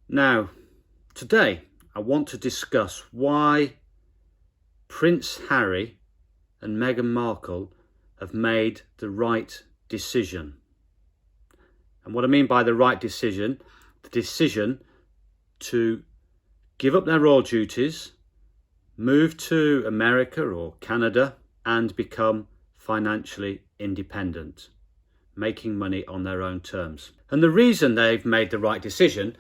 Now, today I want to discuss why Prince Harry and Meghan Markle have made the right decision. And what I mean by the right decision, the decision to give up their royal duties, move to America or Canada and become financially independent, making money on their own terms. And the reason they've made the right decision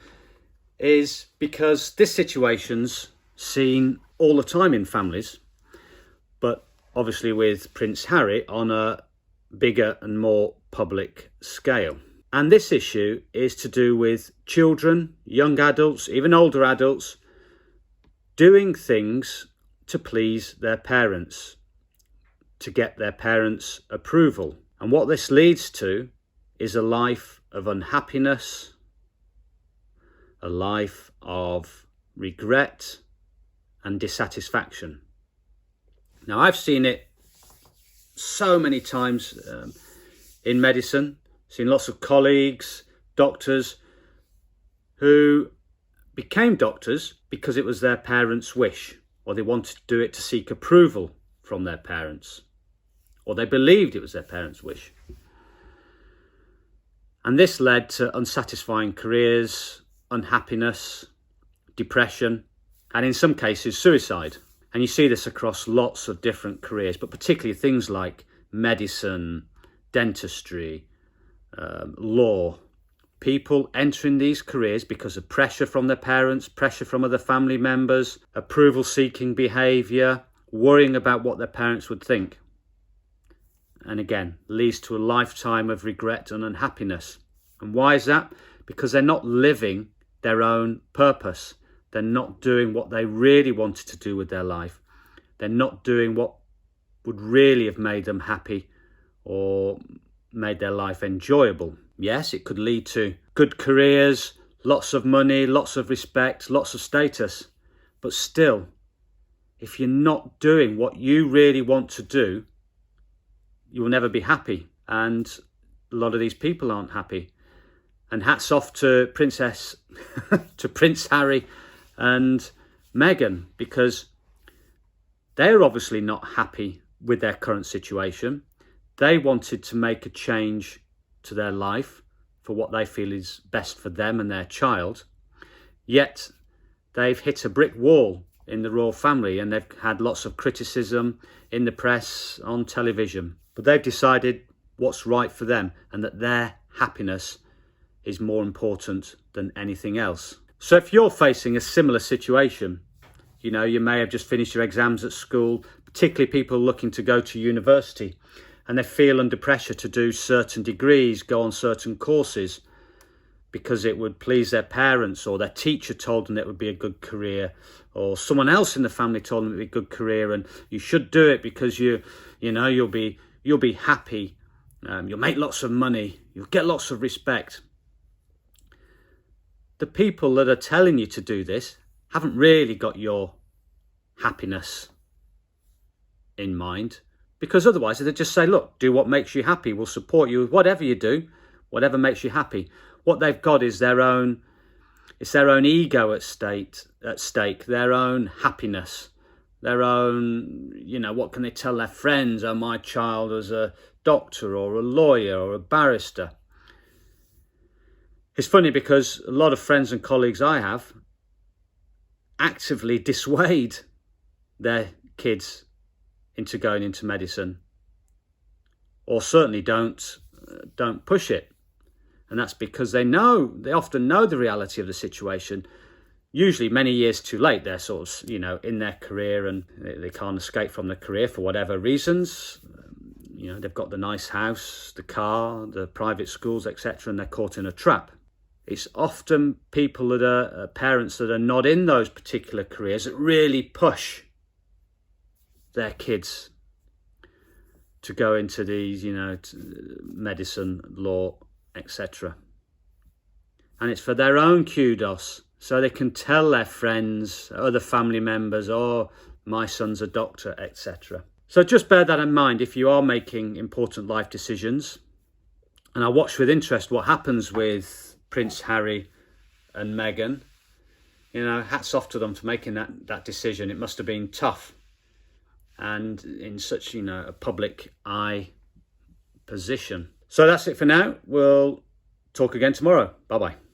is because this situation's seen all the time in families, but obviously with Prince Harry on a bigger and more public scale. And this issue is to do with children, young adults, even older adults, doing things to please their parents, to get their parents' approval. And what this leads to is a life of unhappiness, a life of regret and dissatisfaction. Now, I've seen it so many times in medicine, seen lots of colleagues, doctors, who became doctors because it was their parents' wish, or they wanted to do it to seek approval from their parents, or they believed it was their parents' wish. And this led to unsatisfying careers, unhappiness, depression, and in some cases suicide. And you see this across lots of different careers, but particularly things like medicine, dentistry, law. People entering these careers because of pressure from their parents, pressure from other family members, approval-seeking behaviour, worrying about what their parents would think. And again, leads to a lifetime of regret and unhappiness. And why is that? Because they're not living their own purpose. They're not doing what they really wanted to do with their life. They're not doing what would really have made them happy or made their life enjoyable. Yes, it could lead to good careers, lots of money, lots of respect, lots of status. But still, if you're not doing what you really want to do, you will never be happy. And a lot of these people aren't happy. And hats off to Prince Harry and Meghan, because they're obviously not happy with their current situation. They wanted to make a change to their life for what they feel is best for them and their child. Yet they've hit a brick wall in the royal family, and they've had lots of criticism in the press, on television. But they've decided what's right for them, and that their happiness is more important than anything else. So if you're facing a similar situation, you may have just finished your exams at school, particularly people looking to go to university, and they feel under pressure to do certain degrees, go on certain courses, because it would please their parents, or their teacher told them it would be a good career, or someone else in the family told them it would be a good career, and you should do it because you'll be happy, you'll make lots of money, you'll get lots of respect. The people that are telling you to do this haven't really got your happiness in mind, because otherwise they just say, look, do what makes you happy, we'll support you with whatever you do, whatever makes you happy. What they've got is their own ego at stake, their own happiness, their own, what can they tell their friends? Oh, my child is a doctor or a lawyer or a barrister. It's funny because a lot of friends and colleagues I have actively dissuade their kids into going into medicine, or certainly don't push it. And that's because they often know the reality of the situation, usually many years too late. They're sort of, in their career, and they can't escape from their career for whatever reasons. They've got the nice house, the car, the private schools, etc., and they're caught in a trap. It's often people that are parents that are not in those particular careers that really push their kids to go into these, medicine, law, etc. And it's for their own kudos, so they can tell their friends, other family members, oh, my son's a doctor, etc. So just bear that in mind if you are making important life decisions. And I watch with interest what happens with Prince Harry and Meghan you know, hats off to them for making that decision. It must have been tough, and in such, you know, a public eye position. So that's it for now. We'll talk again tomorrow. Bye bye.